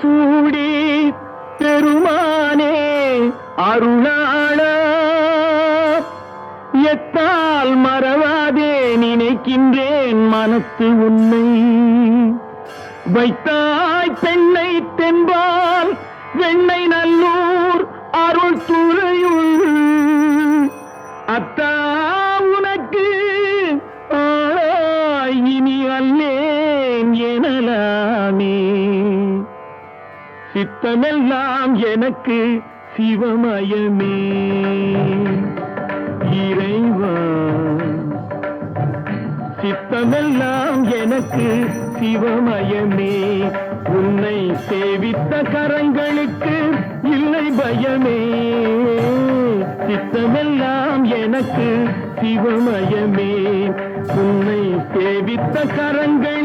சூடி பெருமானே அருளாள எத்தால் மறவாதே நினைக்கின்றேன் மனத்து உன்னை வைத்தாய் பெண்ணை தென்பால் வெண்ணை நல்லூர் அருள் துறையுள் அத்தா உனக்கு இனி அல்லேன் எனலாமே சித்தமெல்லாம் எனக்கு சிவமயமே இறைவா சித்தமெல்லாம் எனக்கு சிவமயமே உன்னை சேவித்த கரங்களுக்கு இல்லை பயமே சித்தமெல்லாம் எனக்கு சிவமயமே உன்னை சேவித்த கரங்கள்